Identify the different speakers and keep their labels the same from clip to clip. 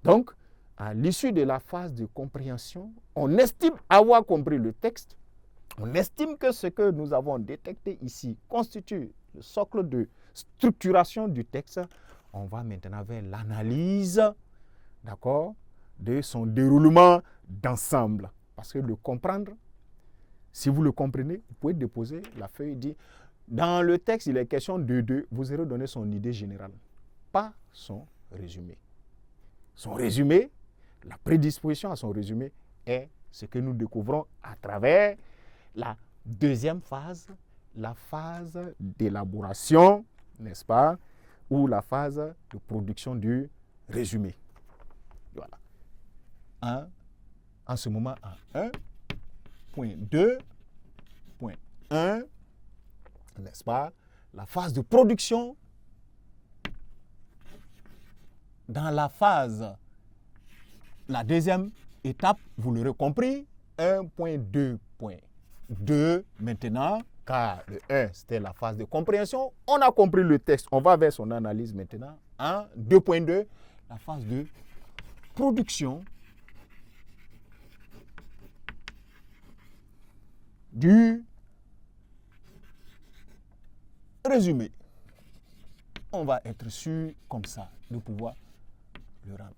Speaker 1: Donc, à l'issue de la phase de compréhension, on estime avoir compris le texte. On estime que ce que nous avons détecté ici constitue le socle de structuration du texte. On va maintenant vers l'analyse, d'accord, de son déroulement d'ensemble. Parce que le comprendre, si vous le comprenez, vous pouvez déposer la feuille et dire, dans le texte, il est question de deux, vous aurez donné son idée générale, pas son résumé. Son résumé, la prédisposition à son résumé est ce que nous découvrons à travers la deuxième phase, la phase d'élaboration, n'est-ce pas, ou la phase de production du résumé. Voilà. En ce moment, en 1.2.1, n'est-ce pas, la phase de production. Dans la phase, la deuxième étape, vous l'aurez compris, 1.2.2 maintenant, car le 1, c'était la phase de compréhension. On a compris le texte, on va vers son analyse maintenant. 2.2, la phase de production du résumé. On va être sûr, comme ça, de pouvoir le rendre.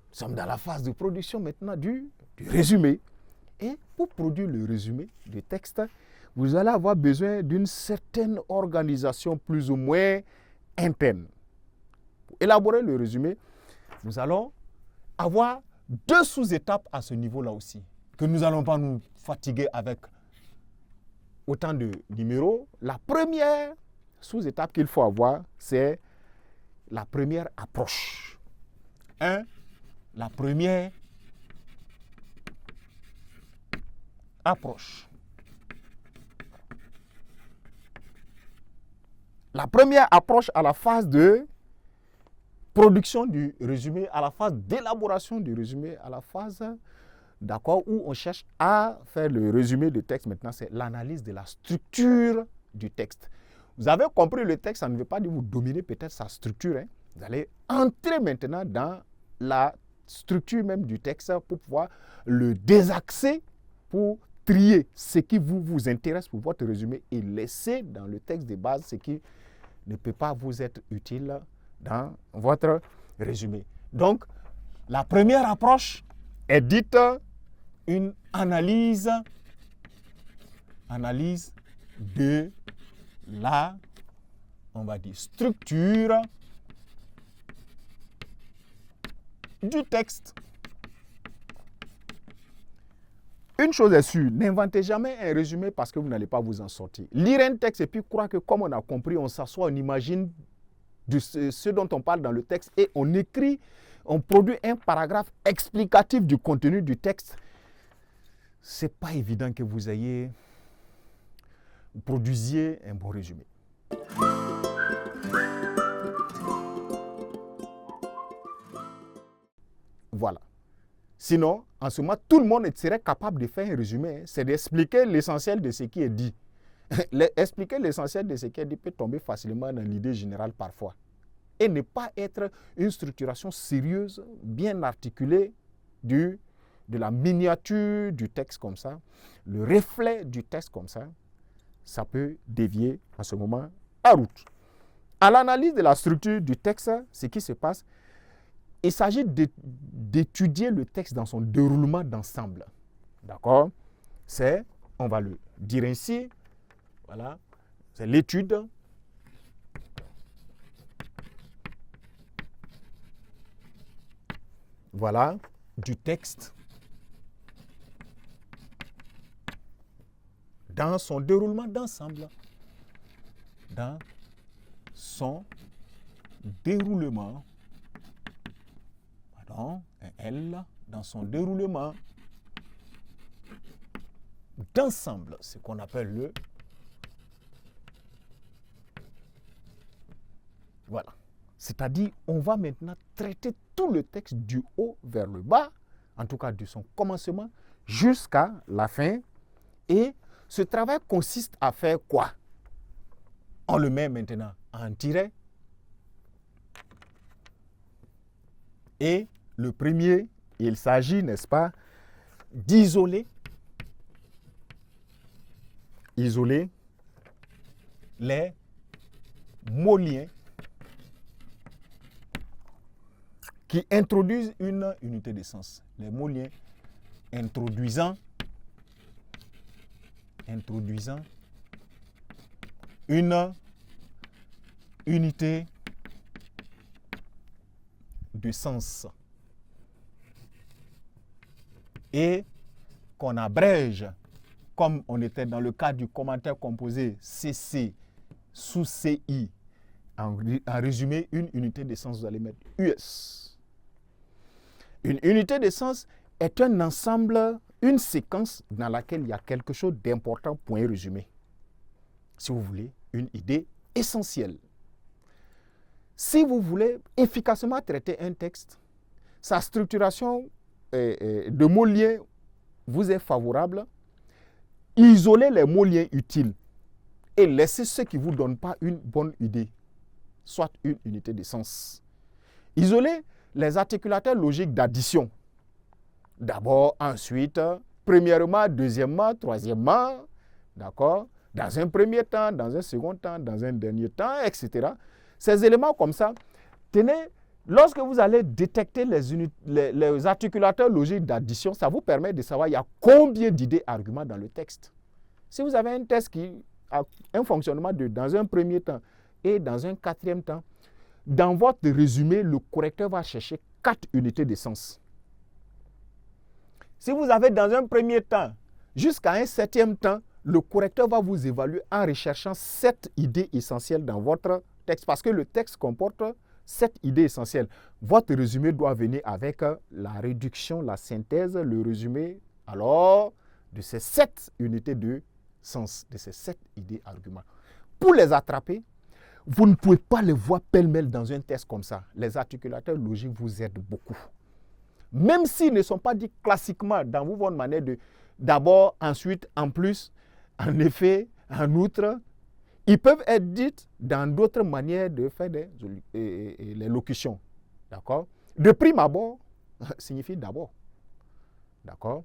Speaker 1: Nous sommes dans la phase de production maintenant du résumé. Et pour produire le résumé du texte, vous allez avoir besoin d'une certaine organisation plus ou moins interne. Pour élaborer le résumé, nous allons avoir deux sous-étapes à ce niveau-là aussi, que nous n'allons pas nous fatiguer avec autant de numéros. La première sous-étape qu'il faut avoir, c'est la première approche. La première approche. La première approche à la phase de production du résumé, à la phase d'élaboration du résumé, à la phase, d'accord, où on cherche à faire le résumé du texte maintenant, c'est l'analyse de la structure du texte. Vous avez compris le texte, ça ne veut pas dire vous dominer peut-être sa structure. Hein. Vous allez entrer maintenant dans la structure même du texte pour pouvoir le désaxer, pour trier ce qui vous intéresse pour votre résumé et laisser dans le texte de base ce qui ne peut pas vous être utile dans votre résumé. Donc, la première approche est dite une analyse de la, on va dire, structure du texte. Une chose est sûre, n'inventez jamais un résumé parce que vous n'allez pas vous en sortir. Lire un texte et puis croire que comme on a compris, on s'assoit, on imagine de ce dont on parle dans le texte et on écrit, on produit un paragraphe explicatif du contenu du texte. Ce n'est pas évident que vous produisiez un bon résumé. Voilà. Sinon, en ce moment, tout le monde serait capable de faire un résumé. C'est d'expliquer l'essentiel de ce qui est dit. Expliquer l'essentiel de ce qui est dit peut tomber facilement dans l'idée générale parfois. Et ne pas être une structuration sérieuse, bien articulée de la miniature du texte comme ça, le reflet du texte comme ça, ça peut dévier en ce moment à route. À l'analyse de la structure du texte, ce qui se passe, il s'agit d'étudier le texte dans son déroulement d'ensemble. D'accord? C'est, on va le dire ainsi, voilà, c'est l'étude voilà, du texte dans son déroulement d'ensemble. Dans son déroulement, dans son déroulement d'ensemble, ce qu'on appelle le... Voilà. C'est-à-dire, on va maintenant traiter tout le texte du haut vers le bas, en tout cas de son commencement jusqu'à la fin. Et ce travail consiste à faire quoi? On le met maintenant en tiret et Le premier, il s'agit, n'est-ce pas, d'isoler les mots liens qui introduisent une unité de sens. Les mots liens introduisant une unité de sens et qu'on abrège, comme on était dans le cas du commentaire composé CC sous CI. En résumé, une unité de sens, vous allez mettre US. Une unité de sens est un ensemble, une séquence dans laquelle il y a quelque chose d'important, point résumé. Si vous voulez, une idée essentielle. Si vous voulez efficacement traiter un texte, sa structuration de mots liens vous est favorable, isolez les mots liens utiles et laissez ceux qui ne vous donnent pas une bonne idée, soit une unité de sens. Isolez les articulateurs logiques d'addition. D'abord, ensuite, premièrement, deuxièmement, troisièmement, d'accord? Dans un premier temps, dans un second temps, dans un dernier temps, etc. Ces éléments comme ça, tenez, lorsque vous allez détecter les articulateurs logiques d'addition, ça vous permet de savoir il y a combien d'idées arguments dans le texte. Si vous avez un texte qui a un fonctionnement dans un premier temps et dans un quatrième temps, dans votre résumé, le correcteur va chercher 4 unités de sens. Si vous avez dans un premier temps jusqu'à un septième temps, le correcteur va vous évaluer en recherchant 7 idées essentielles dans votre texte, parce que le texte comporte 7 idées essentielles. Votre résumé doit venir avec la réduction, la synthèse, le résumé, alors, de ces 7 unités de sens, de ces 7 idées arguments. Pour les attraper, vous ne pouvez pas les voir pêle-mêle dans un texte comme ça. Les articulateurs logiques vous aident beaucoup. Même s'ils ne sont pas dits classiquement dans votre manière de d'abord, ensuite, en plus, en effet, en outre, ils peuvent être dits dans d'autres manières de faire les locutions. D'accord? De prime abord signifie d'abord. D'accord?